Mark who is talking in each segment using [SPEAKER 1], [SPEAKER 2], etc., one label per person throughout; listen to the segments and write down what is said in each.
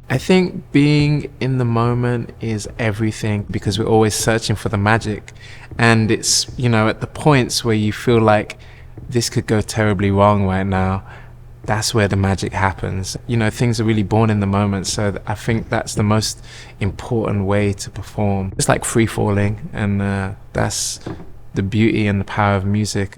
[SPEAKER 1] I think being in the moment is everything because we're always searching for the magic. And it's, at the points where you feel like this could go terribly wrong right now, that's where the magic happens. Things are really born in the moment. So I think that's the most important way to perform. It's like free falling, and that's the beauty and the power of music.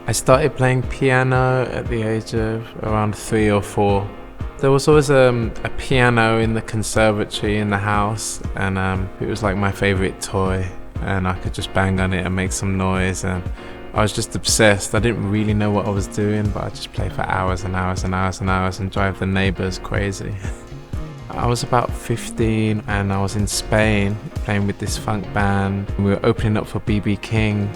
[SPEAKER 1] I started playing piano at the age of around 3 or 4. There was always a piano in the conservatory in the house, and it was like my favorite toy, and I could just bang on it and make some noise, and I was just obsessed. I didn't really know what I was doing, but I just play for hours and hours and hours and hours and drive the neighbors crazy. I was about 15 and I was in Spain playing with this funk band. We were opening up for B.B. King,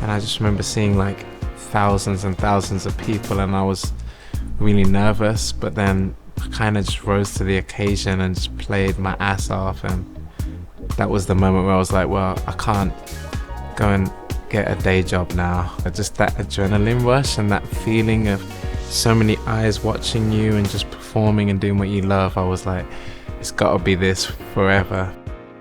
[SPEAKER 1] and I just remember seeing like thousands and thousands of people, and I was really nervous, but then I kind of just rose to the occasion and just played my ass off. And that was the moment where I was like, well, I can't go and get a day job now. Just that adrenaline rush and that feeling of so many eyes watching you and just performing and doing what you love, I was like, it's gotta be this forever.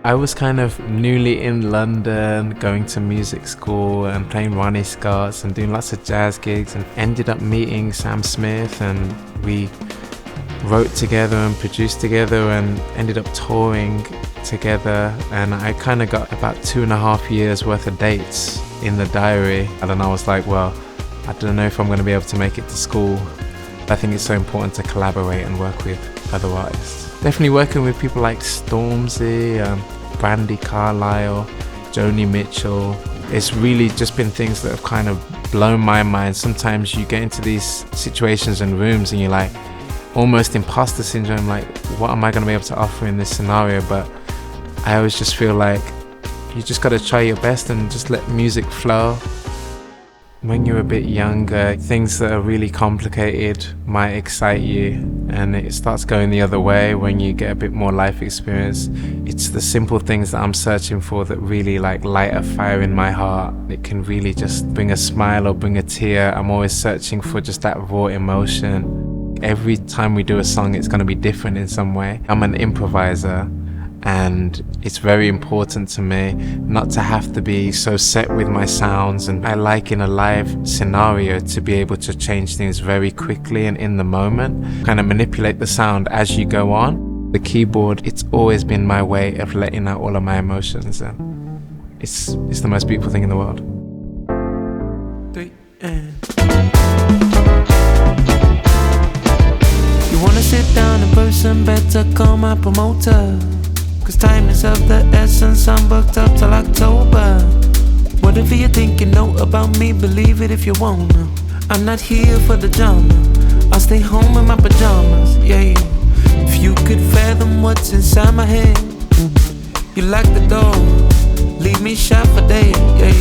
[SPEAKER 1] I was kind of newly in London, going to music school and playing Ronnie Scott's and doing lots of jazz gigs, and ended up meeting Sam Smith, and we wrote together and produced together and ended up touring together. And I kind of got about 2.5 years worth of dates in the diary, and then I was like, well, I don't know if I'm going to be able to make it to school. I think it's so important to collaborate and work with other artists. Definitely working with people like Stormzy, Brandy Carlisle, Joni Mitchell. It's really just been things that have kind of blown my mind. Sometimes you get into these situations and rooms and you're like, almost imposter syndrome, like what am I going to be able to offer in this scenario? But I always just feel like you just got to try your best and just let music flow. When you're a bit younger, things that are really complicated might excite you, and it starts going the other way when you get a bit more life experience. It's the simple things that I'm searching for that really like light a fire in my heart. It can really just bring a smile or bring a tear. I'm always searching for just that raw emotion. Every time we do a song, it's going to be different in some way. I'm an improviser, and it's very important to me not to have to be so set with my sounds, and I like in a live scenario to be able to change things very quickly and in the moment, kind of manipulate the sound as you go on. The keyboard, it's always been my way of letting out all of my emotions, and it's the most beautiful thing in the world.
[SPEAKER 2] 3 and you wanna sit down in person, better call my promoter, 'cause time is of the essence, I'm booked up till October. Whatever you think you know about me, believe it if you wanna. I'm not here for the drama, I'll stay home in my pajamas, yeah. If you could fathom what's inside my head, you lock the door, leave me shut for days, yeah.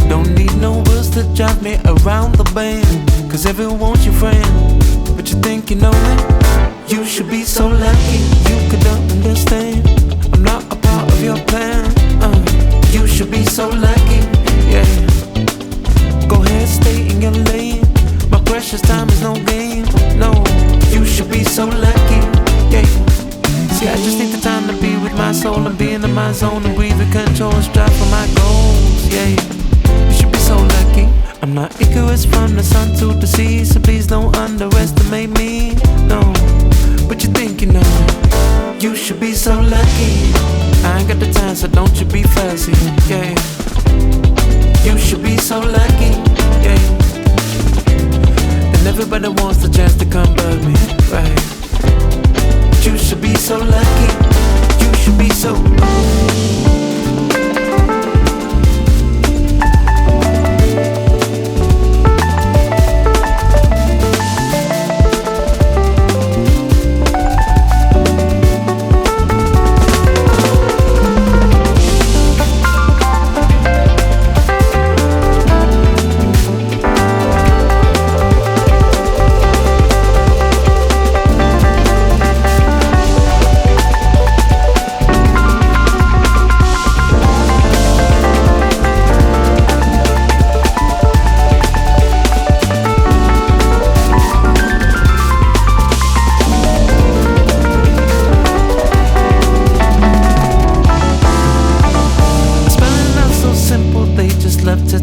[SPEAKER 2] Don't need no wheels to drive me around the bend, 'cause everyone's your friend, but you think you know me? You should be so lucky, you could understand. I'm not a part of your plan, you should be so lucky, yeah. Go ahead, stay in your lane, my precious time is no game, no. You should be so lucky, yeah. See, I just need the time to be with my soul and be in my zone and breathe with control and strive for my goals, yeah. You should be so lucky. I'm not Icarus from the sun to the sea, so please don't underestimate me, no. But you think you know, you should be so lucky. I ain't got the time, so don't you be fussy, yeah. You should be so lucky, yeah. And everybody wants the chance to come bug me, right? But you should be so lucky, you should be so.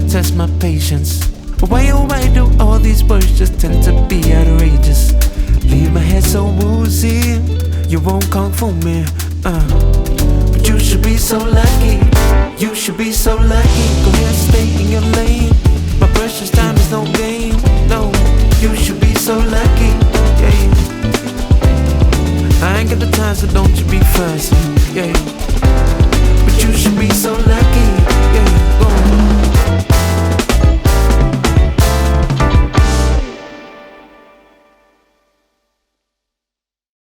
[SPEAKER 2] Test my patience. But why oh why do all these words just tend to be outrageous? Leave my head so woozy, you won't come for me, But you should be so lucky, you should be so lucky. Go ahead, stay in your lane, my precious time is no game, no. You should be so lucky, yeah. I ain't got the time, so don't you be fussy, yeah. But you should be so lucky.